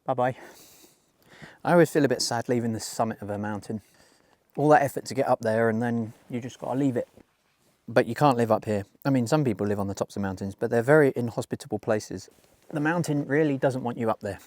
Bye-bye. I always feel a bit sad leaving the summit of a mountain. All that effort to get up there and then you just got to leave it. But you can't live up here. I mean, some people live on the tops of mountains, but they're very inhospitable places. The mountain really doesn't want you up there.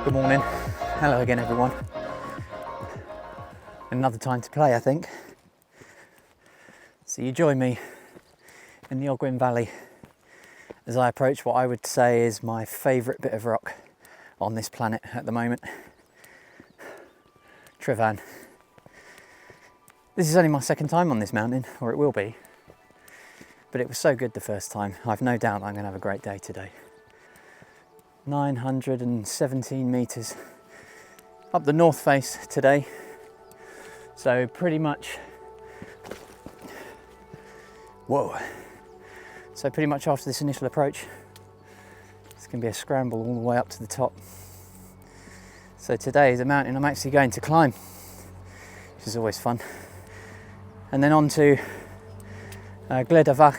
Good morning. Hello again, everyone. Another time to play, I think. So you join me in the Ogwen Valley as I approach what I would say is my favourite bit of rock on this planet at the moment, Tryfan. This is only my second time on this mountain, or it will be, but it was so good the first time. I've no doubt I'm going to have a great day today. 917 metres up the north face today, so pretty much after this initial approach it's going to be a scramble all the way up to the top. So today is a mountain I'm actually going to climb, which is always fun, and then on to Glyder Fach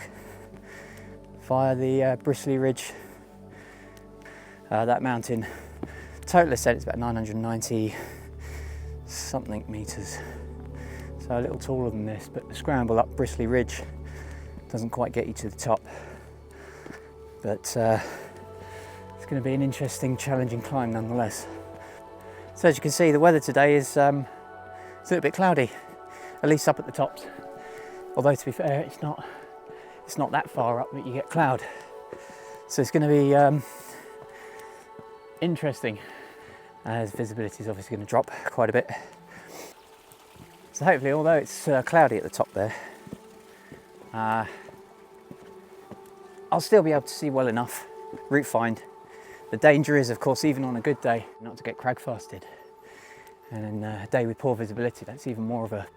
via the Bristly Ridge. That mountain, total ascent is about 990 something metres, so a little taller than this, but the scramble up Bristly Ridge doesn't quite get you to the top, but it's going to be an interesting, challenging climb nonetheless. So as you can see, the weather today is it's a little bit cloudy, at least up at the tops, although to be fair it's not that far up that you get cloud, so it's going to be interesting, as visibility is obviously going to drop quite a bit. So hopefully, although it's cloudy at the top there, I'll still be able to see well enough, route find. The danger is, of course, even on a good day, not to get crag fasted, and in a day with poor visibility, that's even more of a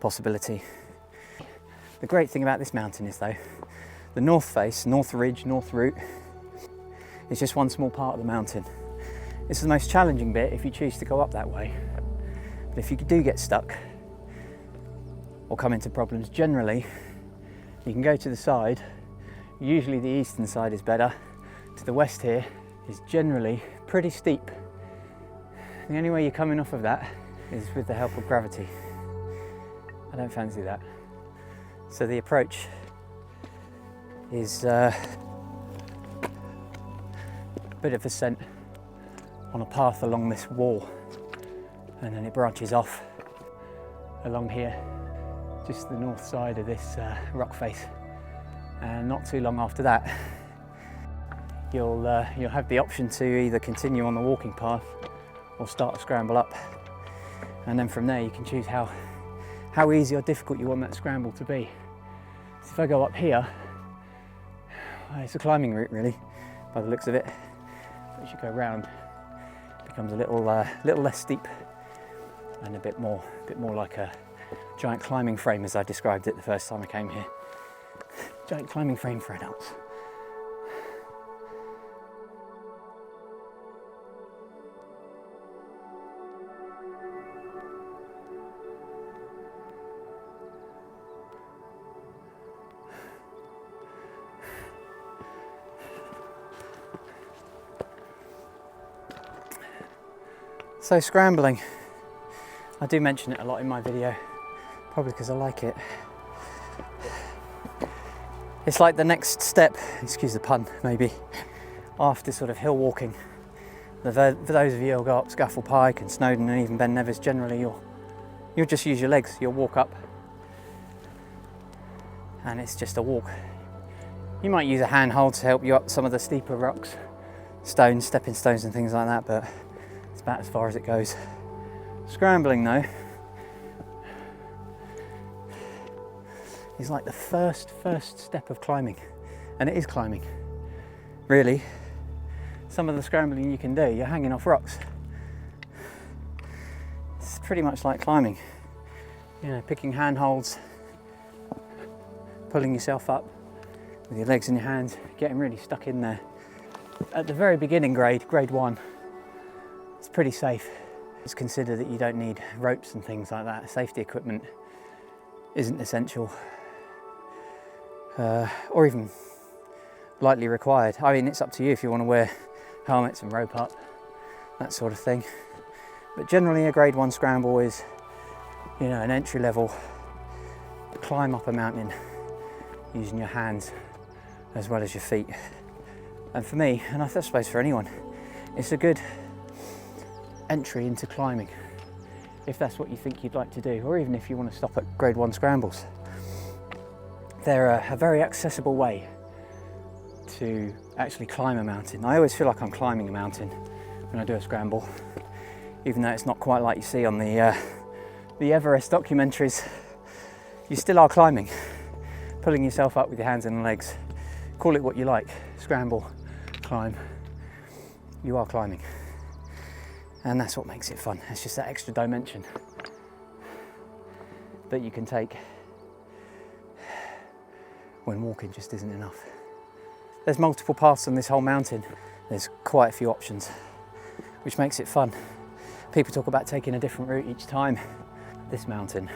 possibility. The great thing about this mountain is, though, the north face, north ridge, north route, it's just one small part of the mountain. It's the most challenging bit if you choose to go up that way. But if you do get stuck or come into problems, generally you can go to the side. Usually the eastern side is better. To the west here is generally pretty steep. The only way you're coming off of that is with the help of gravity. I don't fancy that. So the approach is bit of ascent on a path along this wall, and then it branches off along here, just the north side of this rock face, and not too long after that you'll have the option to either continue on the walking path or start a scramble up, and then from there you can choose how easy or difficult you want that scramble to be. So if I go up here, it's a climbing route really, by the looks of it. As you go round, it becomes a little less steep and a bit more like a giant climbing frame, as I described it the first time I came here. Giant climbing frame for adults. So scrambling, I do mention it a lot in my video, probably because I like it. It's like the next step, excuse the pun maybe, after sort of hill walking. For those of you who'll go up Scafell Pike and Snowdon and even Ben Nevis, generally you'll just use your legs, you'll walk up and it's just a walk. You might use a handhold to help you up some of the steeper rocks, stones, stepping stones and things like that, but it's about as far as it goes. Scrambling though is like the first step of climbing, and it is climbing, really. Some of the scrambling you can do, you're hanging off rocks. It's pretty much like climbing, you know, picking handholds, pulling yourself up with your legs in your hands, getting really stuck in there. At the very beginning grade 1, it's pretty safe. It's considered that you don't need ropes and things like that. Safety equipment isn't essential or even lightly required. I mean, it's up to you if you want to wear helmets and rope up, that sort of thing. But generally a grade 1 scramble is, you know, an entry level climb up a mountain using your hands as well as your feet. And for me, and I suppose for anyone, it's a good entry into climbing if that's what you think you'd like to do, or even if you want to stop at grade 1 scrambles. They're a very accessible way to actually climb a mountain. I always feel like I'm climbing a mountain when I do a scramble, even though it's not quite like you see on the Everest documentaries. You still are climbing, pulling yourself up with your hands and legs. Call it what you like, scramble, climb. You are climbing, and that's what makes it fun. It's just that extra dimension that you can take when walking just isn't enough. There's multiple paths on this whole mountain. There's quite a few options, which makes it fun. People talk about taking a different route each time. This mountain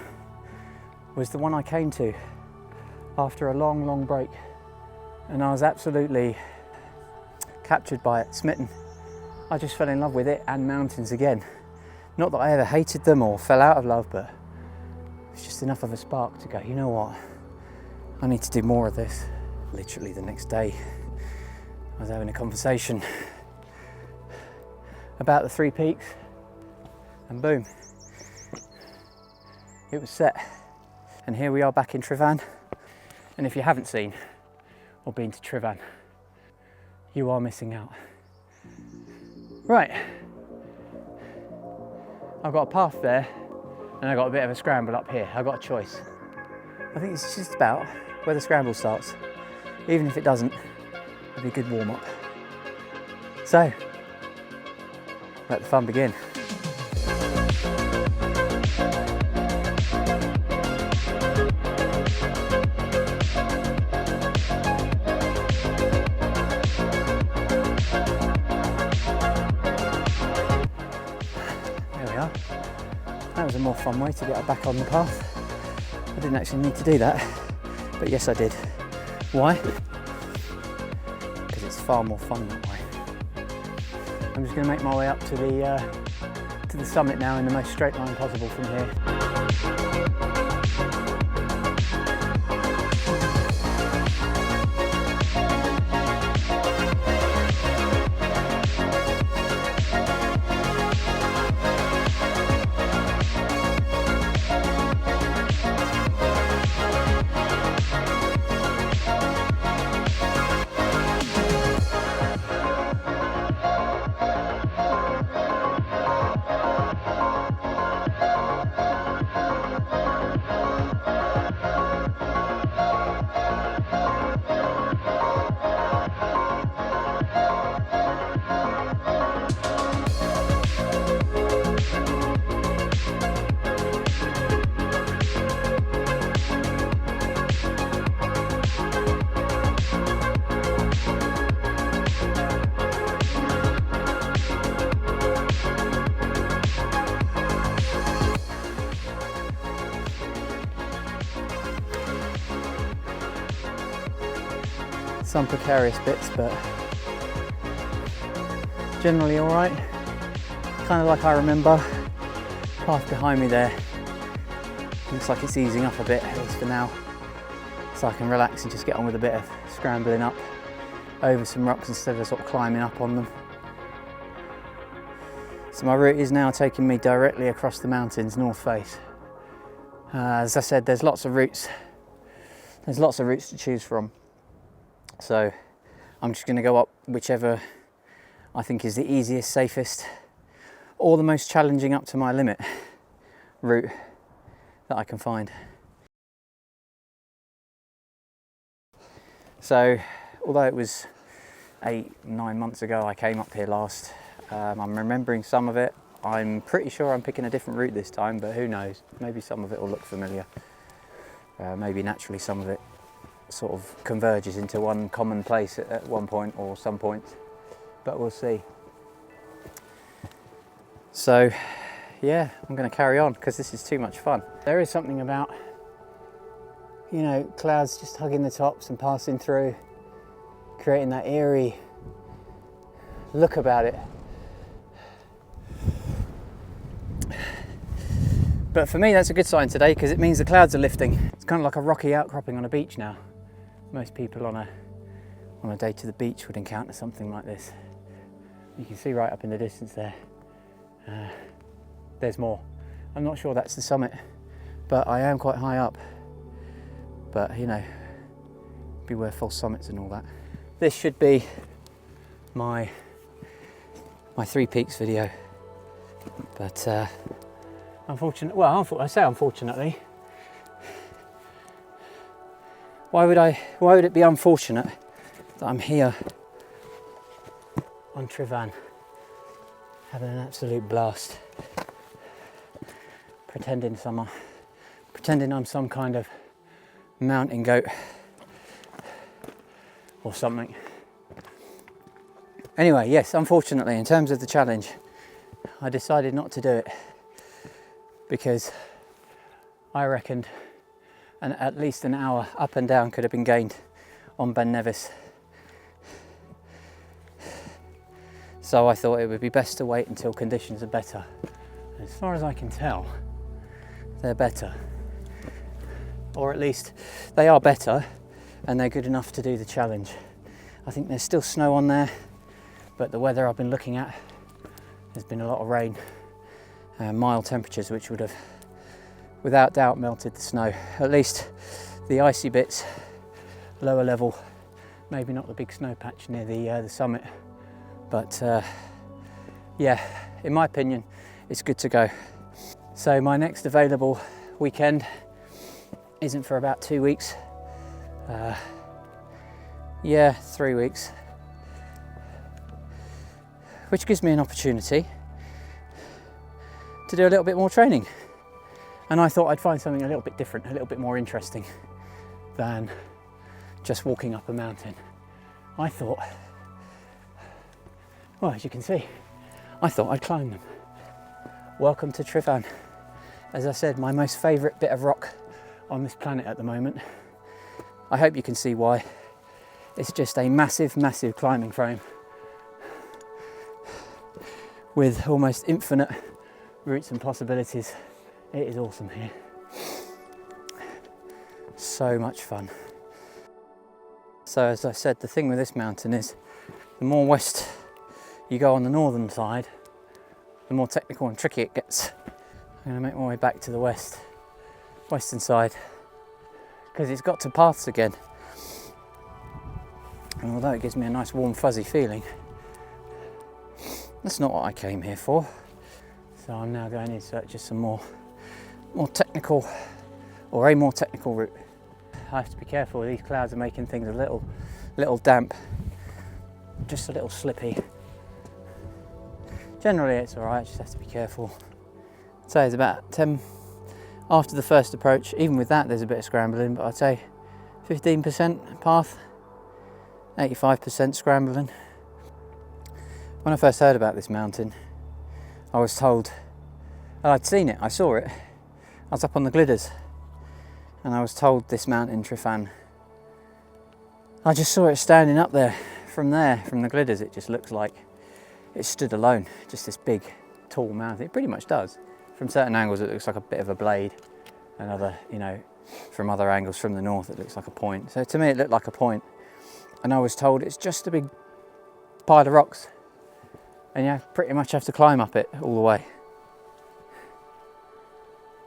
was the one I came to after a long break, and I was absolutely captured by it, smitten. I just fell in love with it and mountains again. Not that I ever hated them or fell out of love, but it's just enough of a spark to go, you know what, I need to do more of this. Literally the next day, I was having a conversation about the 3 peaks, and boom, it was set. And here we are back in Tryfan. And if you haven't seen or been to Tryfan, you are missing out. Right, I've got a path there and I've got a bit of a scramble up here. I've got a choice. I think it's just about where the scramble starts. Even if it doesn't, it'll be a good warm-up. So, let the fun begin. There we are. That was a more fun way to get back on the path. I didn't actually need to do that, but yes I did. Why? Because it's far more fun that way. I'm just going to make my way up to the summit now in the most straight line possible from here. Some precarious bits, but generally all right. kind of like I remember. Path behind me there. Looks like it's easing up a bit, at least for now. So I can relax and just get on with a bit of scrambling up over some rocks instead of sort of climbing up on them. So my route is now taking me directly across the mountains, north face. As I said, there's lots of routes. There's lots of routes to choose from. So I'm just going to go up whichever I think is the easiest, safest, or the most challenging up to my limit route that I can find. So although it was 8-9 months ago I came up here last, I'm remembering some of it. I'm pretty sure I'm picking a different route this time, but who knows, maybe some of it will look familiar. Maybe naturally some of it sort of converges into one common place at one point or some point, but we'll see. So yeah, I'm going to carry on because this is too much fun. There is something about, you know, clouds just hugging the tops and passing through, creating that eerie look about it. But for me that's a good sign today because it means the clouds are lifting. It's kind of like a rocky outcropping on a beach now. Most people on a day to the beach would encounter something like this. You can see right up in the distance there. There's more. I'm not sure that's the summit, but I am quite high up. But you know, beware false summits and all that. This should be my 3 peaks video, but I say unfortunately. Why would it be unfortunate that I'm here on Tryfan having an absolute blast, pretending I'm some kind of mountain goat or something. Anyway, yes, unfortunately, in terms of the challenge, I decided not to do it because I reckoned at least an hour up and down could have been gained on Ben Nevis. So I thought it would be best to wait until conditions are better. As far as I can tell, they're better. Or at least they are better and they're good enough to do the challenge. I think there's still snow on there, but the weather I've been looking at, there's been a lot of rain, mild temperatures which would have without doubt melted the snow. At least the icy bits, lower level, maybe not the big snow patch near the summit, but yeah, in my opinion, it's good to go. So my next available weekend isn't for about 2 weeks. 3 weeks, which gives me an opportunity to do a little bit more training. And I thought I'd find something a little bit different, a little bit more interesting than just walking up a mountain. I thought, well, as you can see, I thought I'd climb them. Welcome to Tryfan. As I said, my most favourite bit of rock on this planet at the moment. I hope you can see why. It's just a massive, massive climbing frame with almost infinite routes and possibilities. It is awesome here. So much fun. So as I said, the thing with this mountain is the more west you go on the northern side, the more technical and tricky it gets. I'm going to make my way back to the western side because it's got to paths again. And although it gives me a nice warm fuzzy feeling, that's not what I came here for. So I'm now going in search of some more technical, or a more technical route. I have to be careful, these clouds are making things a little damp, just a little slippy. Generally it's alright, just have to be careful. I'd say it's about 10 after the first approach. Even with that there's a bit of scrambling, but I'd say 15% path, 85% scrambling. When I first heard about this mountain, I was told, I'd seen it, I saw it. I was up on the Glyders and I was told this mountain, Tryfan, I just saw it standing up there. From the Glyders, it just looks like it stood alone, just this big tall mountain. It pretty much does. From certain angles it looks like a bit of a blade, and other, you know, from other angles from the north it looks like a point. So to me it looked like a point, and I was told it's just a big pile of rocks, and you pretty much have to climb up it all the way.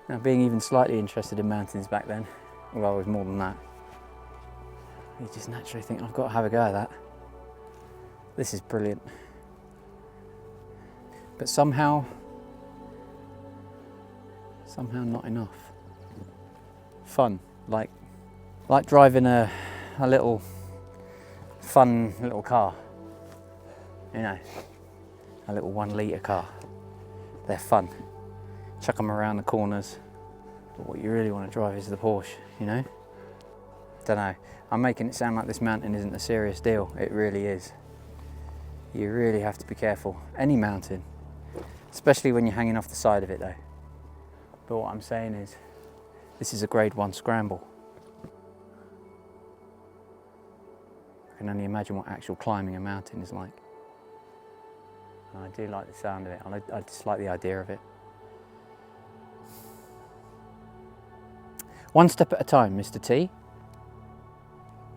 Now, being even slightly interested in mountains back then, although I was more than that, you just naturally think, I've got to have a go at that. This is brilliant. But somehow not enough. Fun, like driving a little fun little car, you know, a little 1 litre car. They're fun. Chuck them around the corners. But what you really want to drive is the Porsche, you know? Don't know. I'm making it sound like this mountain isn't a serious deal. It really is. You really have to be careful. Any mountain, especially when you're hanging off the side of it though. But what I'm saying is, this is a grade 1 scramble. I can only imagine what actual climbing a mountain is like. And I do like the sound of it. I just like the idea of it. One step at a time, Mr. T.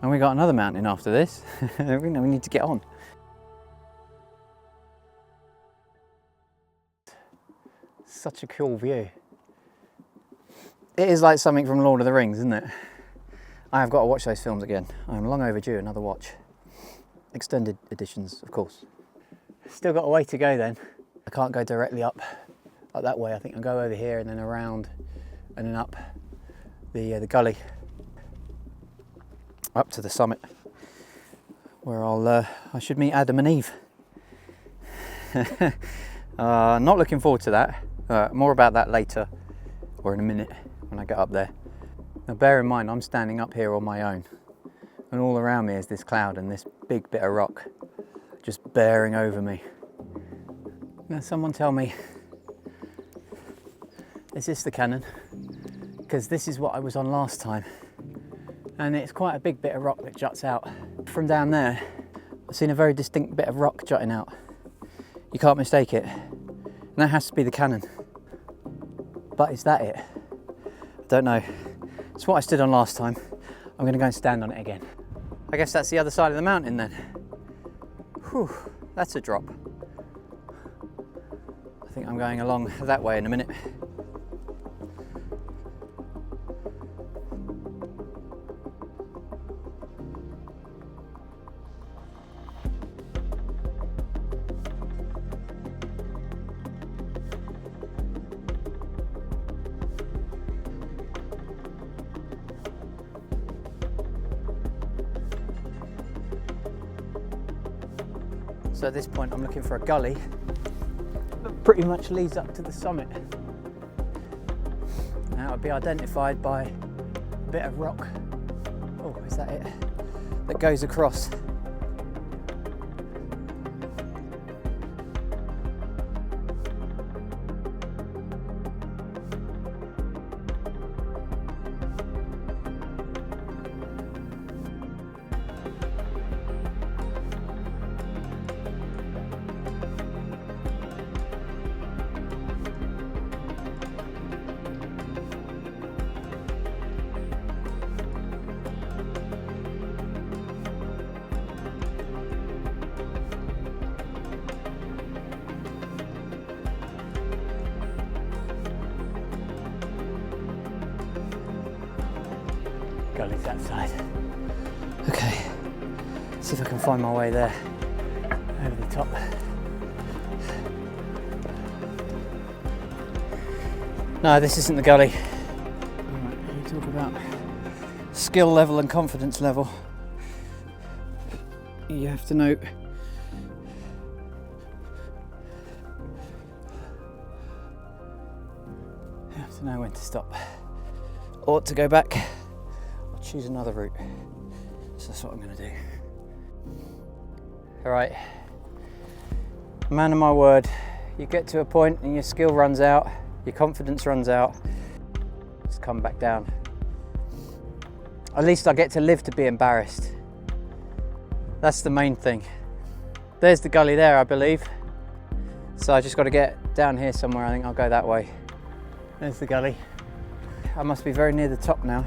And we got another mountain after this. We need to get on. Such a cool view. It is like something from Lord of the Rings, isn't it? I have got to watch those films again. I'm long overdue another watch. Extended editions, of course. Still got a way to go then. I can't go directly up that way. I think I'll go over here and then around and then up the gully up to the summit, where I should meet Adam and Eve. Not looking forward to that. More about that later, or in a minute when I get up there. Now bear in mind, I'm standing up here on my own, and all around me is this cloud and this big bit of rock just bearing over me. Now someone tell me, is this the cannon? Because this is what I was on last time, and it's quite a big bit of rock that juts out. From down there, I've seen a very distinct bit of rock jutting out. You can't mistake it, and that has to be the cannon. But is that it? I don't know. It's what I stood on last time. I'm going to go and stand on it again. I guess that's the other side of the mountain then. Whew, that's a drop. I think I'm going along that way in a minute. So at this point I'm looking for a gully that pretty much leads up to the summit. Now it'll be identified by a bit of rock, oh is that it, that goes across. Gully's that side. Okay, see if I can find my way there, over the top. No, this isn't the gully. Right, you talk about skill level and confidence level. You have to know when to stop or to go back. Choose another route. So that's what I'm going to do. All right, man of my word, you get to a point and your skill runs out, your confidence runs out, just come back down. At least I get to live to be embarrassed. That's the main thing. There's the gully there, I believe. So I just got to get down here somewhere. I think I'll go that way. There's the gully. I must be very near the top now.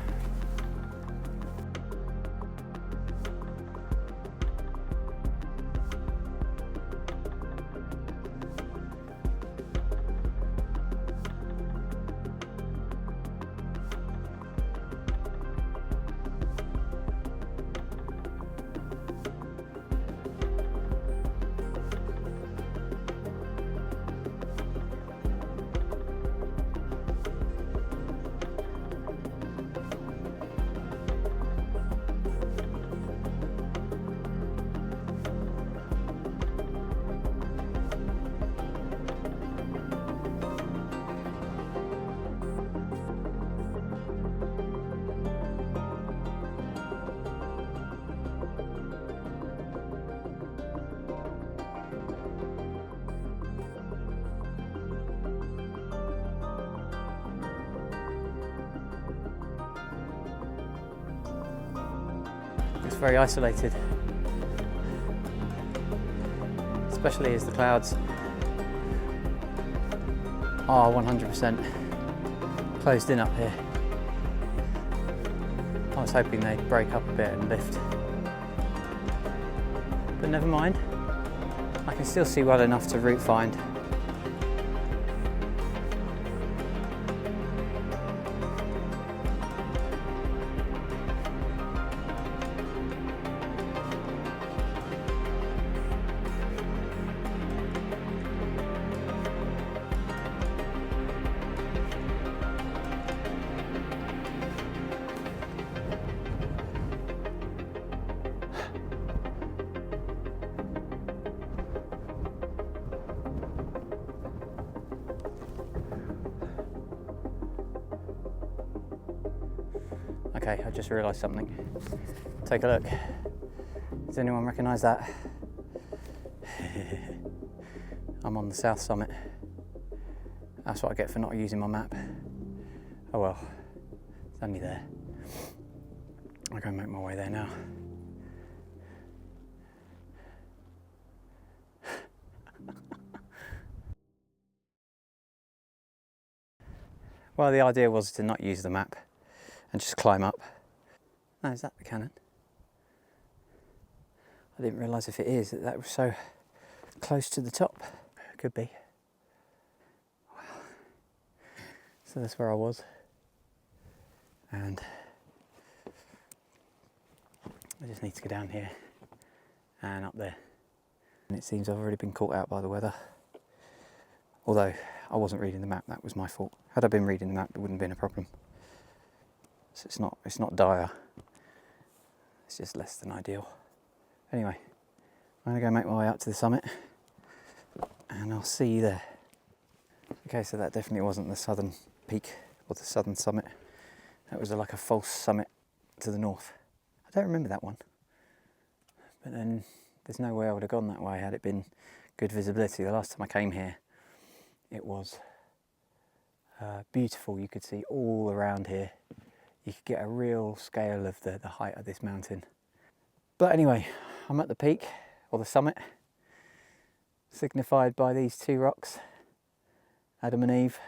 It's very isolated, especially as the clouds are 100% closed in up here. I was hoping they'd break up a bit and lift, but never mind. I can still see well enough to route find. Okay, I just realised something. Take a look. Does anyone recognise that? I'm on the south summit. That's what I get for not using my map. Oh well, it's only there. I'll go and make my way there now. Well, the idea was to not use the map and just climb up. Oh, is that the cannon? I didn't realise if it is that was so close to the top. Could be. Wow. So that's where I was. And I just need to go down here and up there. And it seems I've already been caught out by the weather. Although I wasn't reading the map, that was my fault. Had I been reading the map, it wouldn't have been a problem. So it's not dire. It's just less than ideal. Anyway, I'm gonna go make my way up to the summit and I'll see you there. Okay, so that definitely wasn't the southern peak or the southern summit. That was like a false summit to the north. I don't remember that one. But then there's no way I would have gone that way had it been good visibility. The last time I came here, it was beautiful. You could see all around here. You could get a real scale of the height of this mountain. But anyway, I'm at the peak, or the summit, signified by these two rocks, Adam and Eve.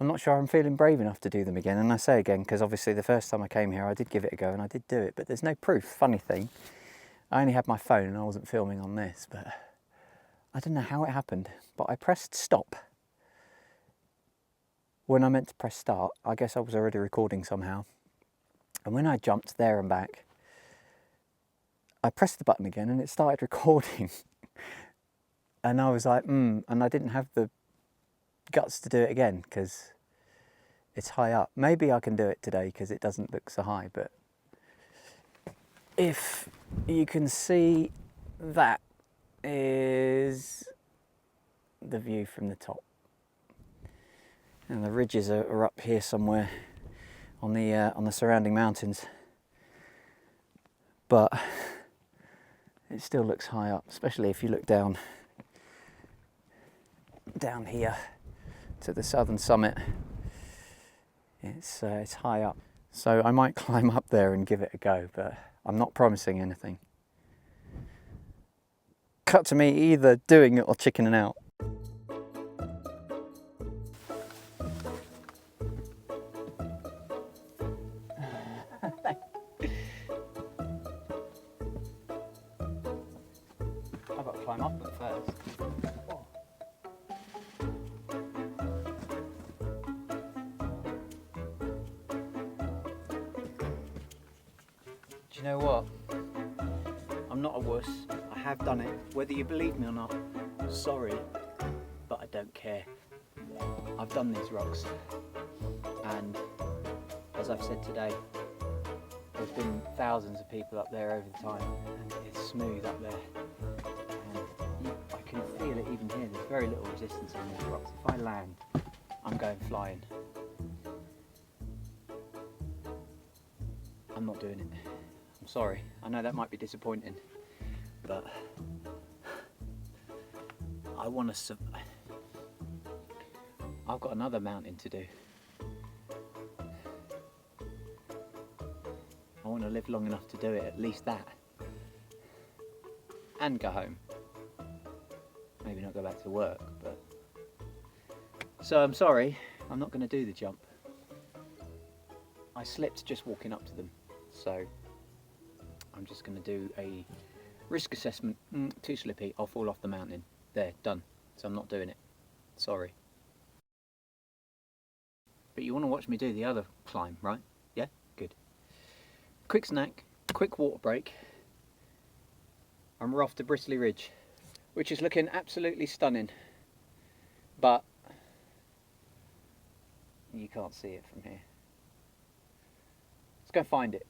I'm not sure I'm feeling brave enough to do them again, and I say again because obviously the first time I came here I did give it a go and I did do it, but there's no proof. Funny thing, I only had my phone and I wasn't filming on this, but I don't know how it happened, but I pressed stop when I meant to press start. I guess I was already recording somehow. And when I jumped there and back, I pressed the button again and it started recording. And I was like, and I didn't have the guts to do it again because it's high up. Maybe I can do it today because it doesn't look so high, but if you can see, that is the view from the top. And the ridges are up here somewhere on the surrounding mountains, but it still looks high up, especially if you look down here to the southern summit. It's high up, so I might climb up there and give it a go, but I'm not promising anything. cut to me either doing it or chickening out. I've got to climb up them first. Do you know what? I'm not a wuss. I have done it. Whether you believe me or not, sorry, but I don't care. I've done these rocks, and as I've said today, there's been thousands of people up there over the time, and it's smooth up there. And I can feel it even here. There's very little resistance on these rocks. If I land, I'm going flying. I'm not doing it. I'm sorry. I know that might be disappointing, but I want to. I've got another mountain to do. I want to live long enough to do it, at least that, and go home. Maybe not go back to work, but. So I'm sorry. I'm not going to do the jump. I slipped just walking up to them, so I'm just going to do a risk assessment. Too slippy, I'll fall off the mountain. There, done. So I'm not doing it. Sorry. But you want to watch me do the other climb, right? Yeah? Good. Quick snack, quick water break, and we're off to Bristly Ridge, which is looking absolutely stunning. But you can't see it from here. Let's go find it.